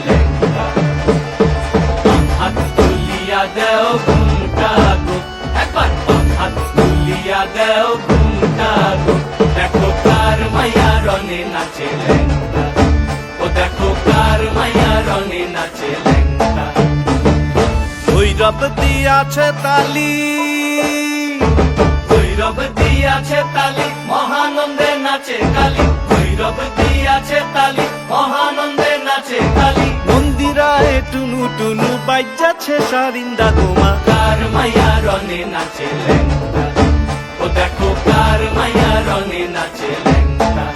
লেঙ্গা। হাত তুলিয়া দেও ঘুমটা গো, একবার হাত তুলিয়া দেও ঘুমটা গো, দেখো কার মাইয়া রনে নাচে লেঙ্গা, ও দেখো কার মাইয়া রনে নাচে লেঙ্গা। ভৈরব দিয়াছে তালি, ভৈরব দিয়াছে তালি, মহানন্দে নাচে কালী, ভৈরব দিয়াছে তালি, মহানন্দে নাচে কালী। মন্দিরায় টুনু টুনু বাজ্যাছে সারিন্দা গোমা, কার মাইয়া রনে নাচে লেঙ্গা, ও দেখো কার মাইয়া রনে নাচে লেঙ্গা।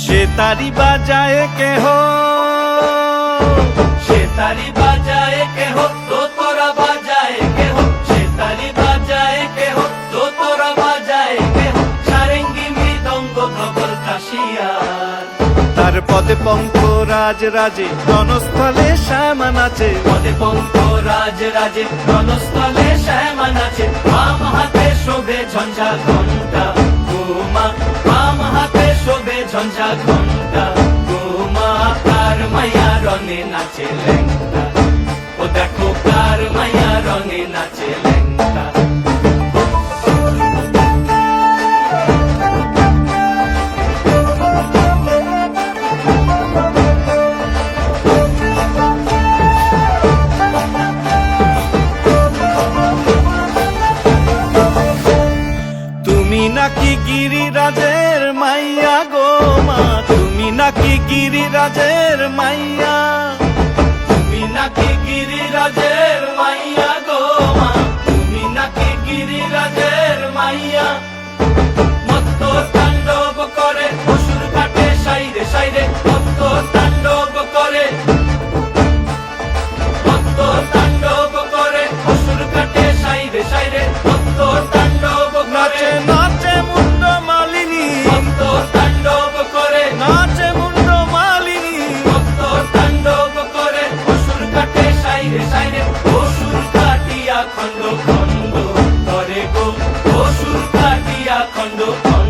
সে তারি বাজায় কেহ, সে তারি বাজায় কেহ, দোতরা বাজায় কেহ, সে তারি বাজায় কেহ, দোতরা বাজায় কেহ, সারেঙ্গি মৃদঙ্গ ধবল কাশিয়ার। তার পদে পঙ্ক রাজ রাজে রণস্থলে শ্যামা নাচে, পদে পঙ্ক রাজ রাজে রণস্থলে শ্যামা নাচে। বাম হাতে শোভে ঝঞ্ঝা ঘণ্টা গোমা, বাম হাতে শোভে ঝঞ্ঝা ঘণ্টা গোমা। কার মাইয়া রনে নাচে লেঙ্গা, ও দেখো কার মাইয়া রনে নাচে লেঙ্গা। তুমি নাকি গিরিরাজের মাইয়া গো মা, তুমি নাকি গিরিরাজের মাইয়া, তুমি নাকি গিরিরাজের মাইয়া গো মা, তুমি নাকি গিরিরাজের মাইয়া। মত্ত তাণ্ডব করে অসুর কাটে সাইরে সাইরে, মত্ত তাণ্ডব করে, মত্ত তাণ্ডব করে অসুর কাটে সাইরে সাইরে, মত্ত তাণ্ডব করে, নাচে নাচে মুন্ড মালিনী, মত্ত তাণ্ডব করে, নাচে মুন্ড মালিনী। মত্ত তাণ্ডব করে অসুর কাটে সাইরে সাইরে, অসুর কাটিয়া খণ্ড খণ্ড করে গো, অসুর কাটিয়া খণ্ড খণ্ড